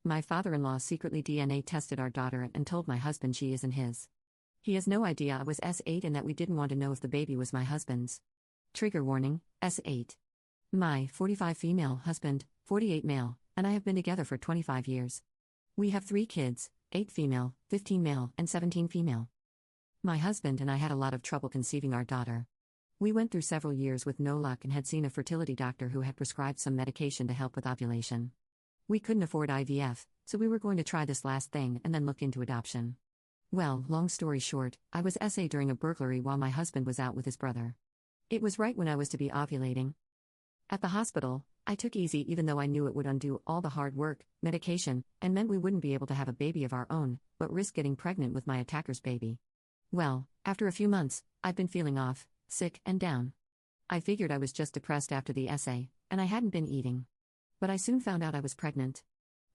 My father-in-law secretly DNA tested our daughter and told my husband she isn't his. He has no idea I was S8 and that we didn't want to know if the baby was my husband's. Trigger warning, S8. My 45 female husband, 48 male, and I have been together for 25 years. We have 3 kids, 8 female, 15 male, and 17 female. My husband and I had a lot of trouble conceiving our daughter. We went through several years with no luck and had seen a fertility doctor who had prescribed some medication to help with ovulation. We couldn't afford IVF, so we were going to try this last thing and then look into adoption. Well, long story short, I was SA during a burglary while my husband was out with his brother. It was right when I was to be ovulating. At the hospital, I took easy even though I knew it would undo all the hard work, medication, and meant we wouldn't be able to have a baby of our own, but risk getting pregnant with my attacker's baby. Well, after a few months, I'd been feeling off, sick, and down. I figured I was just depressed after the SA, and I hadn't been eating. But I soon found out I was pregnant.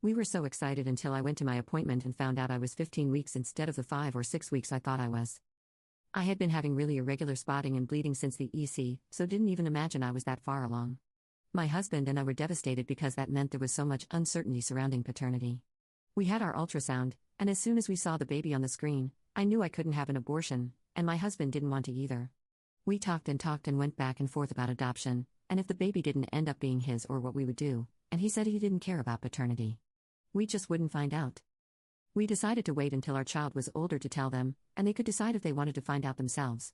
We were so excited until I went to my appointment and found out I was 15 weeks instead of the 5 or 6 weeks I thought I was. I had been having really irregular spotting and bleeding since the EC, so didn't even imagine I was that far along. My husband and I were devastated because that meant there was so much uncertainty surrounding paternity. We had our ultrasound, and as soon as we saw the baby on the screen, I knew I couldn't have an abortion, and my husband didn't want to either. We talked and went back and forth about adoption, and if the baby didn't end up being his or what we would do, and he said he didn't care about paternity. We just wouldn't find out. We decided to wait until our child was older to tell them, and they could decide if they wanted to find out themselves.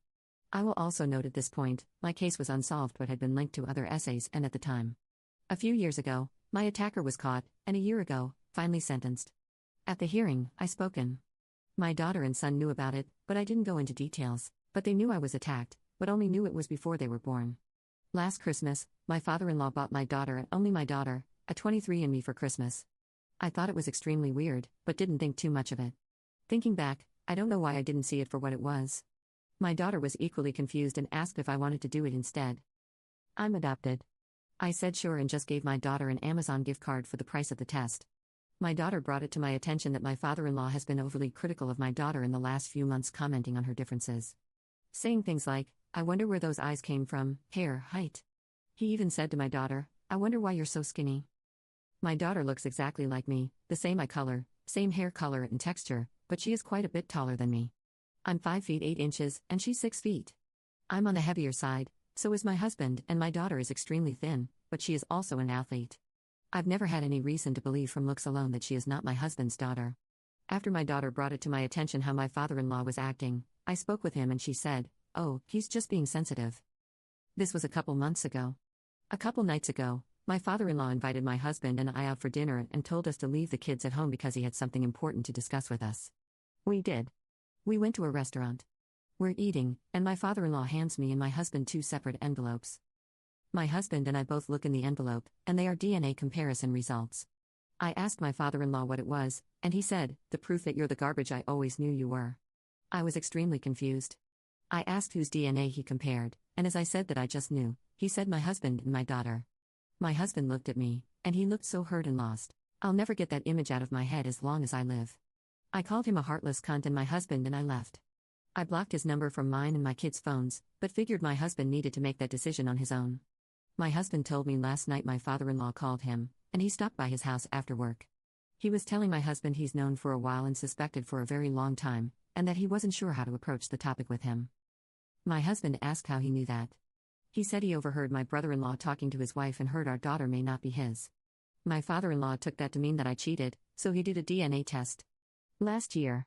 I will also note at this point, my case was unsolved but had been linked to other essays and at the time. A few years ago, my attacker was caught, and a year ago, finally sentenced. At the hearing, I spoken. My daughter and son knew about it, but I didn't go into details, but they knew I was attacked, but only knew it was before they were born. Last Christmas, my father-in-law bought my daughter and only my daughter, a 23andMe for Christmas. I thought it was extremely weird, but didn't think too much of it. Thinking back, I don't know why I didn't see it for what it was. My daughter was equally confused and asked if I wanted to do it instead. I'm adopted. I said sure and just gave my daughter an Amazon gift card for the price of the test. My daughter brought it to my attention that my father-in-law has been overly critical of my daughter in the last few months, commenting on her differences. Saying things like, I wonder where those eyes came from, hair, height. He even said to my daughter, I wonder why you're so skinny. My daughter looks exactly like me, the same eye color, same hair color and texture, but she is quite a bit taller than me. I'm 5 feet 8 inches, and she's 6 feet. I'm on the heavier side, so is my husband, and my daughter is extremely thin, but she is also an athlete. I've never had any reason to believe from looks alone that she is not my husband's daughter. After my daughter brought it to my attention how my father-in-law was acting, I spoke with him and she said, oh, he's just being sensitive. This was a couple months ago. A couple nights ago, my father-in-law invited my husband and I out for dinner and told us to leave the kids at home because he had something important to discuss with us. We did. We went to a restaurant. We're eating, and my father-in-law hands me and my husband 2 separate envelopes. My husband and I both look in the envelope, and they are DNA comparison results. I asked my father-in-law what it was, and he said, the proof that you're the garbage I always knew you were. I was extremely confused. I asked whose DNA he compared, and as I said that I just knew, he said my husband and my daughter. My husband looked at me, and he looked so hurt and lost. I'll never get that image out of my head as long as I live. I called him a heartless cunt and my husband and I left. I blocked his number from mine and my kids' phones, but figured my husband needed to make that decision on his own. My husband told me last night my father-in-law called him, and he stopped by his house after work. He was telling my husband he's known for a while and suspected for a very long time, and that he wasn't sure how to approach the topic with him. My husband asked how he knew that. He said he overheard my brother-in-law talking to his wife and heard our daughter may not be his. My father-in-law took that to mean that I cheated, so he did a DNA test. Last year,